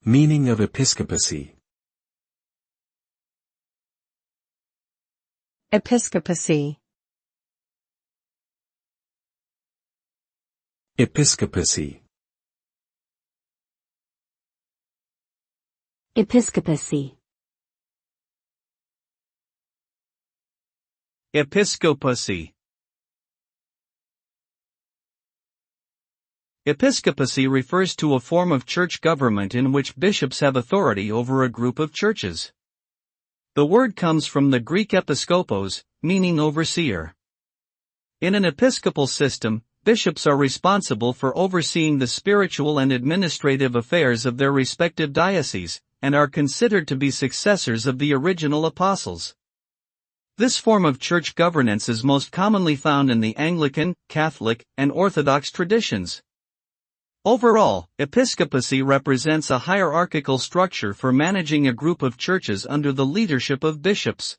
Meaning of episcopacy. Episcopacy. Episcopacy. Episcopacy. Episcopacy. Episcopacy refers to a form of church government in which bishops have authority over a group of churches. The word comes from the Greek episkopos, meaning overseer. In an episcopal system, bishops are responsible for overseeing the spiritual and administrative affairs of their respective dioceses, and are considered to be successors of the original apostles. This form of church governance is most commonly found in the Anglican, Catholic, and Orthodox traditions. Overall, episcopacy represents a hierarchical structure for managing a group of churches under the leadership of bishops.